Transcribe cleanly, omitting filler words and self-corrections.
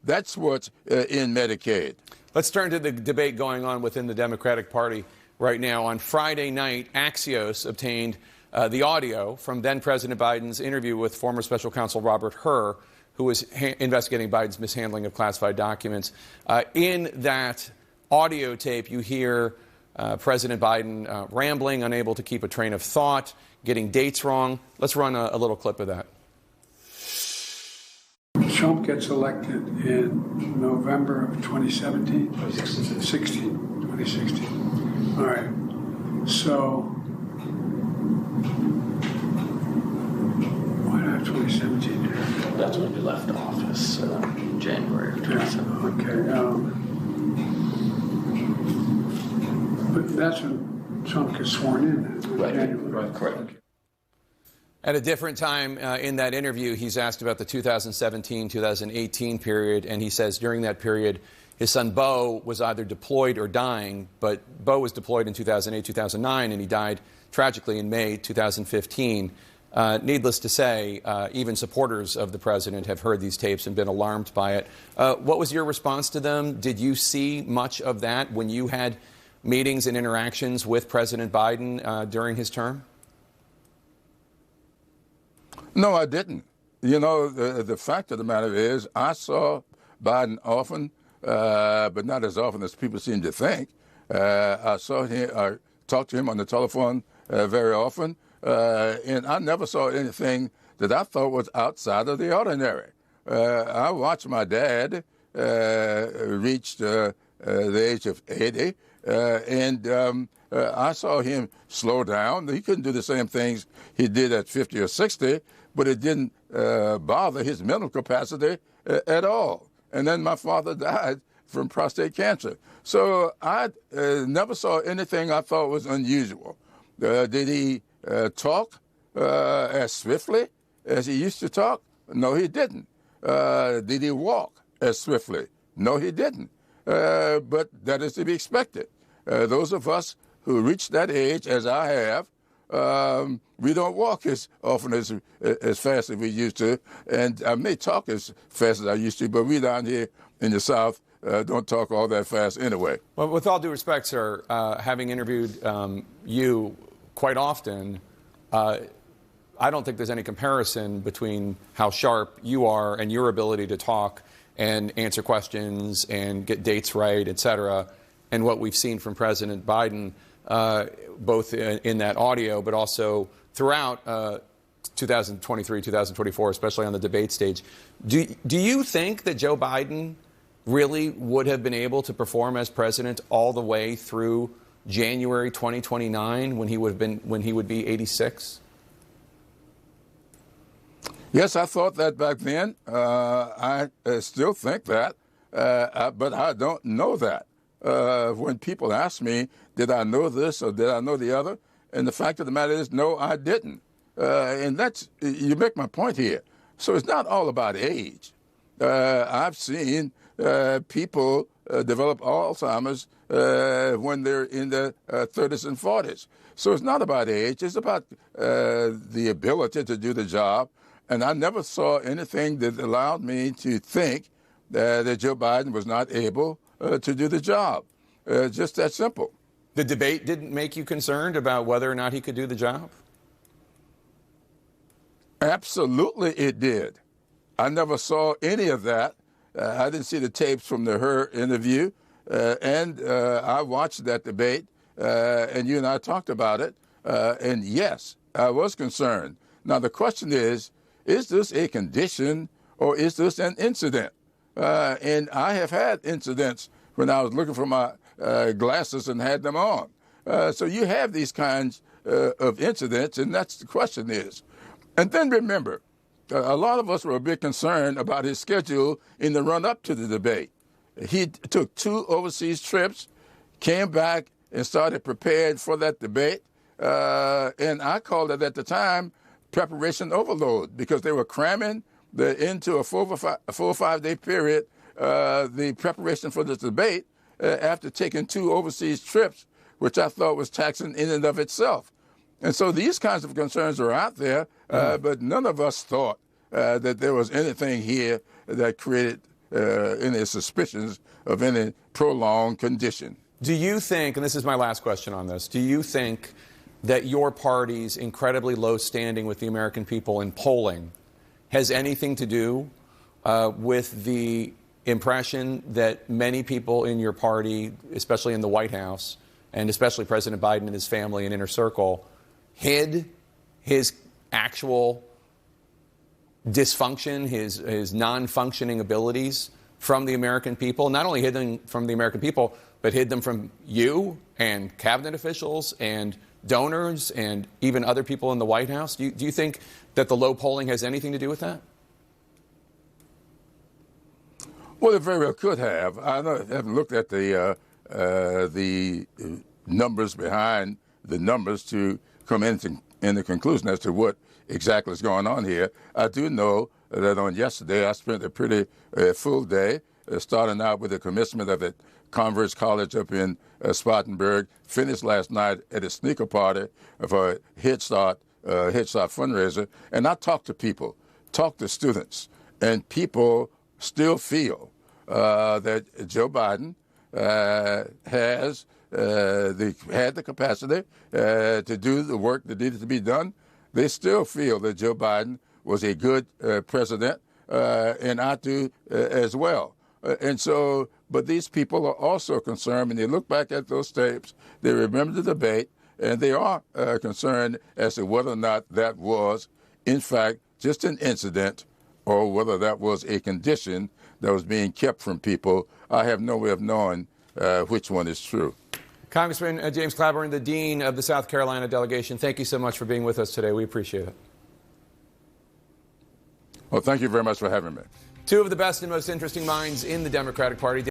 That's what's in Medicaid. Let's turn to the debate going on within the Democratic Party right now. On Friday night, Axios obtained the audio from then-President Biden's interview with former special counsel Robert Hur, who was investigating Biden's mishandling of classified documents. In that audio tape, you hear President Biden rambling, unable to keep a train of thought, getting dates wrong. Let's run a little clip of that. Trump gets elected in November of 2017? 2016. All right. So, why not 2017 here? That's when you left office, January of 2017. Okay. But that's when Trump gets sworn in. Right, correct. At a different time in that interview, he's asked about the 2017-2018 period, and he says during that period, his son Beau was either deployed or dying, but Beau was deployed in 2008-2009, and he died tragically in May 2015. Needless to say, even supporters of the president have heard these tapes and been alarmed by it. What was your response to them? Did you see much of that when you had meetings and interactions with President Biden during his term? No, I didn't. You know, the fact of the matter is I saw Biden often, but not as often as people seem to think. I saw him, I talked to him on the telephone very often, and I never saw anything that I thought was outside of the ordinary. I watched my dad reach the age of 80, and I saw him slow down. He couldn't do the same things he did at 50 or 60, but it didn't bother his mental capacity at all. And then my father died from prostate cancer. So I never saw anything I thought was unusual. Did he talk as swiftly as he used to talk? No, he didn't. Did he walk as swiftly? No, he didn't. But that is to be expected. Those of us who reach that age, as I have, we don't walk as often as fast as we used to, and I may talk as fast as I used to, but we down here in the South don't talk all that fast anyway. Well, with all due respect, sir, having interviewed you quite often, I don't think there's any comparison between how sharp you are and your ability to talk and answer questions and get dates right, et cetera, and what we've seen from President Biden, both in that audio, but also throughout 2023, 2024, especially on the debate stage. Do you think that Joe Biden really would have been able to perform as president all the way through January 2029 when he would be 86? Yes, I thought that back then. I still think that, but I don't know that. When people ask me, did I know this or did I know the other? And the fact of the matter is, no, I didn't. And that's, you make my point here. So it's not all about age. I've seen people develop Alzheimer's when they're in their 30s and 40s. So it's not about age. It's about the ability to do the job. And I never saw anything that allowed me to think that Joe Biden was not able to do the job. Just that simple. The debate didn't make you concerned about whether or not he could do the job? Absolutely it did. I never saw any of that. I didn't see the tapes from the Hur interview, and I watched that debate, and you and I talked about it, and yes, I was concerned. Now the question is this a condition or is this an incident? And I have had incidents when I was looking for my glasses and had them on. So you have these kinds of incidents, and that's the question is. And then remember, a lot of us were a bit concerned about his schedule in the run-up to the debate. He took 2 overseas trips, came back and started preparing for that debate. And I called it at the time preparation overload because they were cramming into a 4 or 5 day period the preparation for this debate after taking 2 overseas trips, which I thought was taxing in and of itself. And so these kinds of concerns are out there, but none of us thought that there was anything here that created any suspicions of any prolonged condition. Do you think, and this is my last question on this, do you think that your party's incredibly low standing with the American people in polling has anything to do with the impression that many people in your party, especially in the White House, and especially President Biden and his family and inner circle, hid his actual dysfunction, his non-functioning abilities from the American people? Not only hid them from the American people, but hid them from you and cabinet officials and donors and even other people in the White House? Do you think that the low polling has anything to do with that? Well, it very well could have. I haven't looked at the numbers behind the numbers to come into the conclusion as to what exactly is going on here. I do know that on yesterday I spent a pretty full day, starting out with the commencement of the Converse College up in Spartanburg, finished last night at a sneaker party for a Head Start fundraiser, and I talked to people, talked to students, and people still feel that Joe Biden had the capacity to do the work that needed to be done. They still feel that Joe Biden was a good president, and I do as well. But these people are also concerned when they look back at those tapes, they remember the debate, and they are concerned as to whether or not that was, in fact, just an incident or whether that was a condition that was being kept from people. I have no way of knowing which one is true. Congressman James Clyburn, the Dean of the South Carolina delegation, thank you so much for being with us today. We appreciate it. Well, thank you very much for having me. Two of the best and most interesting minds in the Democratic Party.